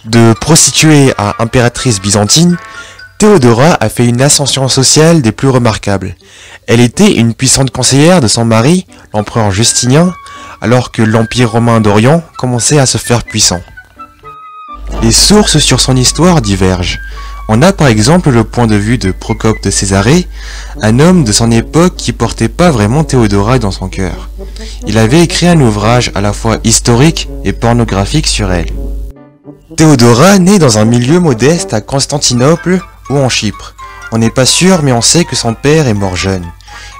De prostituée à impératrice byzantine, Théodora a fait une ascension sociale des plus remarquables. Elle était une puissante conseillère de son mari, l'empereur Justinien, alors que l'Empire romain d'Orient commençait à se faire puissant. Les sources sur son histoire divergent. On a par exemple le point de vue de Procope de Césarée, un homme de son époque qui portait pas vraiment Théodora dans son cœur. Il avait écrit un ouvrage à la fois historique et pornographique sur elle. Théodora naît dans un milieu modeste à Constantinople ou en Chypre. On n'est pas sûr, mais on sait que son père est mort jeune.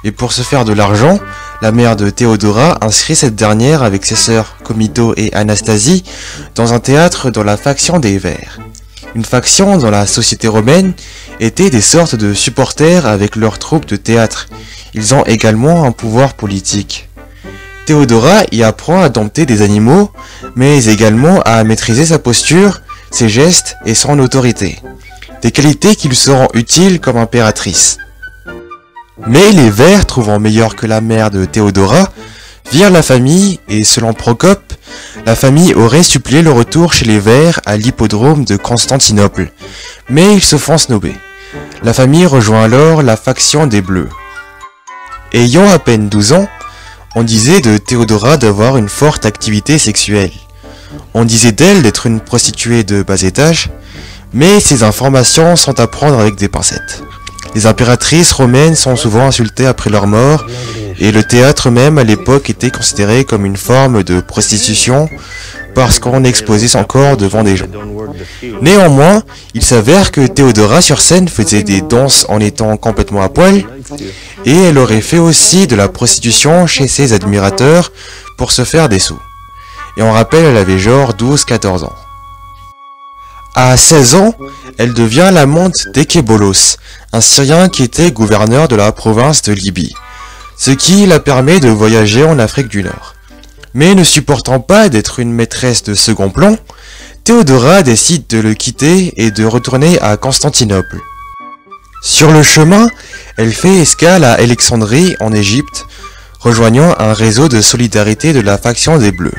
Et pour se faire de l'argent, la mère de Théodora inscrit cette dernière avec ses sœurs Comito et Anastasie dans un théâtre dans la faction des Vers. Une faction dans la société romaine était des sortes de supporters avec leurs troupes de théâtre. Ils ont également un pouvoir politique. Théodora y apprend à dompter des animaux, mais également à maîtriser sa posture, ses gestes et son autorité. Des qualités qui lui seront utiles comme impératrice. Mais les Vers, trouvant meilleur que la mère de Théodora, virent la famille et selon Procope, la famille aurait supplié le retour chez les Vers à l'hippodrome de Constantinople. Mais ils se font snober. La famille rejoint alors la faction des Bleus. Ayant à peine 12 ans, on disait de Théodora d'avoir une forte activité sexuelle. On disait d'elle d'être une prostituée de bas étage, mais ces informations sont à prendre avec des pincettes. Les impératrices romaines sont souvent insultées après leur mort, et le théâtre même à l'époque était considéré comme une forme de prostitution parce qu'on exposait son corps devant des gens. Néanmoins, il s'avère que Théodora sur scène faisait des danses en étant complètement à poil, et elle aurait fait aussi de la prostitution chez ses admirateurs pour se faire des sous. Et on rappelle, elle avait genre 12-14 ans. À 16 ans, elle devient l'amante d'Ékébolos, un Syrien qui était gouverneur de la province de Libye, ce qui la permet de voyager en Afrique du Nord. Mais ne supportant pas d'être une maîtresse de second plan, Théodora décide de le quitter et de retourner à Constantinople. Sur le chemin, elle fait escale à Alexandrie en Égypte, rejoignant un réseau de solidarité de la faction des Bleus.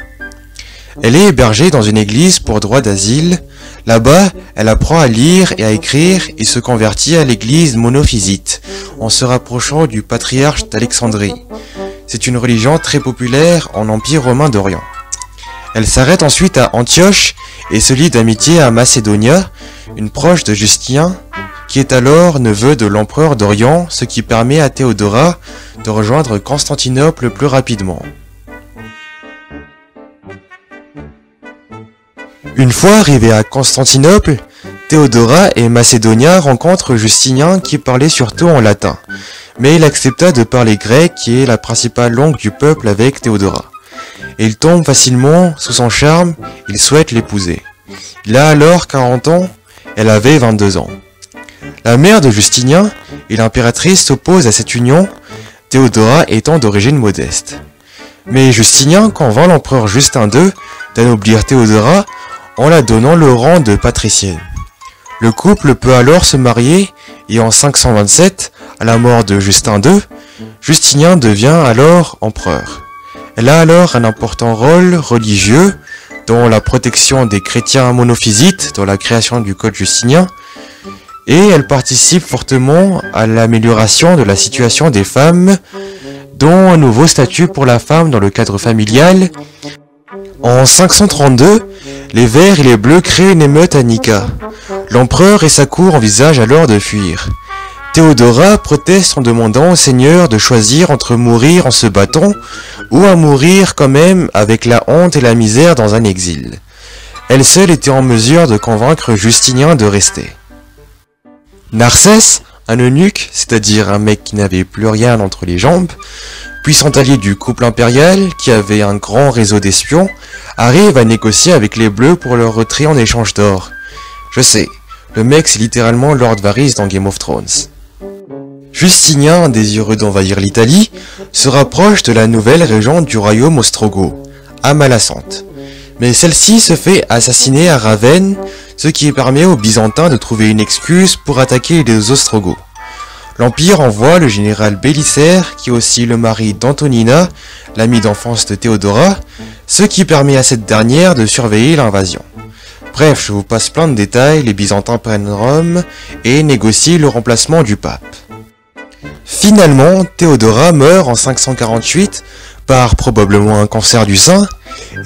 Elle est hébergée dans une église pour droit d'asile. Là-bas, elle apprend à lire et à écrire et se convertit à l'église monophysite, en se rapprochant du patriarche d'Alexandrie. C'est une religion très populaire en Empire romain d'Orient. Elle s'arrête ensuite à Antioche et se lie d'amitié à Macédonia, une proche de Justinien, qui est alors neveu de l'empereur d'Orient, ce qui permet à Théodora de rejoindre Constantinople plus rapidement. Une fois arrivée à Constantinople, Théodora et Macédonia rencontrent Justinien qui parlait surtout en latin, mais il accepta de parler grec qui est la principale langue du peuple avec Théodora. Et il tombe facilement sous son charme, il souhaite l'épouser. Il a alors 40 ans, elle avait 22 ans. La mère de Justinien et l'impératrice s'opposent à cette union, Théodora étant d'origine modeste. Mais Justinien convainc l'empereur Justin II d'anoblir Théodora en la donnant le rang de patricienne. Le couple peut alors se marier et en 527, à la mort de Justin II, Justinien devient alors empereur. Elle a alors un important rôle religieux dans la protection des chrétiens monophysites dans la création du code justinien et elle participe fortement à l'amélioration de la situation des femmes, dont un nouveau statut pour la femme dans le cadre familial. En 532, les Verts et les Bleus créent une émeute à Nika. L'empereur et sa cour envisagent alors de fuir. Théodora proteste en demandant au seigneur de choisir entre mourir en se battant ou à mourir quand même avec la honte et la misère dans un exil. Elle seule était en mesure de convaincre Justinien de rester. Narcès, un eunuque, c'est-à-dire un mec qui n'avait plus rien entre les jambes, puissant allié du couple impérial qui avait un grand réseau d'espions, arrive à négocier avec les Bleus pour leur retrait en échange d'or. Je sais, le mec c'est littéralement Lord Varys dans Game of Thrones. Justinien, désireux d'envahir l'Italie, se rapproche de la nouvelle régente du royaume ostrogoth, Amalacante. Mais celle-ci se fait assassiner à Ravenne, ce qui permet aux Byzantins de trouver une excuse pour attaquer les Ostrogoths. L'Empire envoie le général Bélisaire, qui est aussi le mari d'Antonina, l'amie d'enfance de Théodora, ce qui permet à cette dernière de surveiller l'invasion. Bref, je vous passe plein de détails, les Byzantins prennent Rome et négocient le remplacement du pape. Finalement, Théodora meurt en 548 par probablement un cancer du sein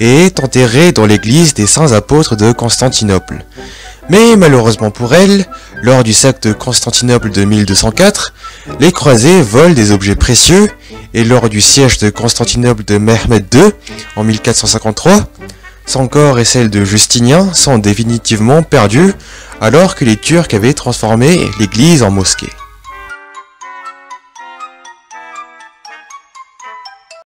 et est enterrée dans l'église des Saints Apôtres de Constantinople. Mais malheureusement pour elle, lors du sac de Constantinople de 1204, les croisés volent des objets précieux et lors du siège de Constantinople de Mehmed II en 1453, son corps et celle de Justinien sont définitivement perdus alors que les Turcs avaient transformé l'église en mosquée.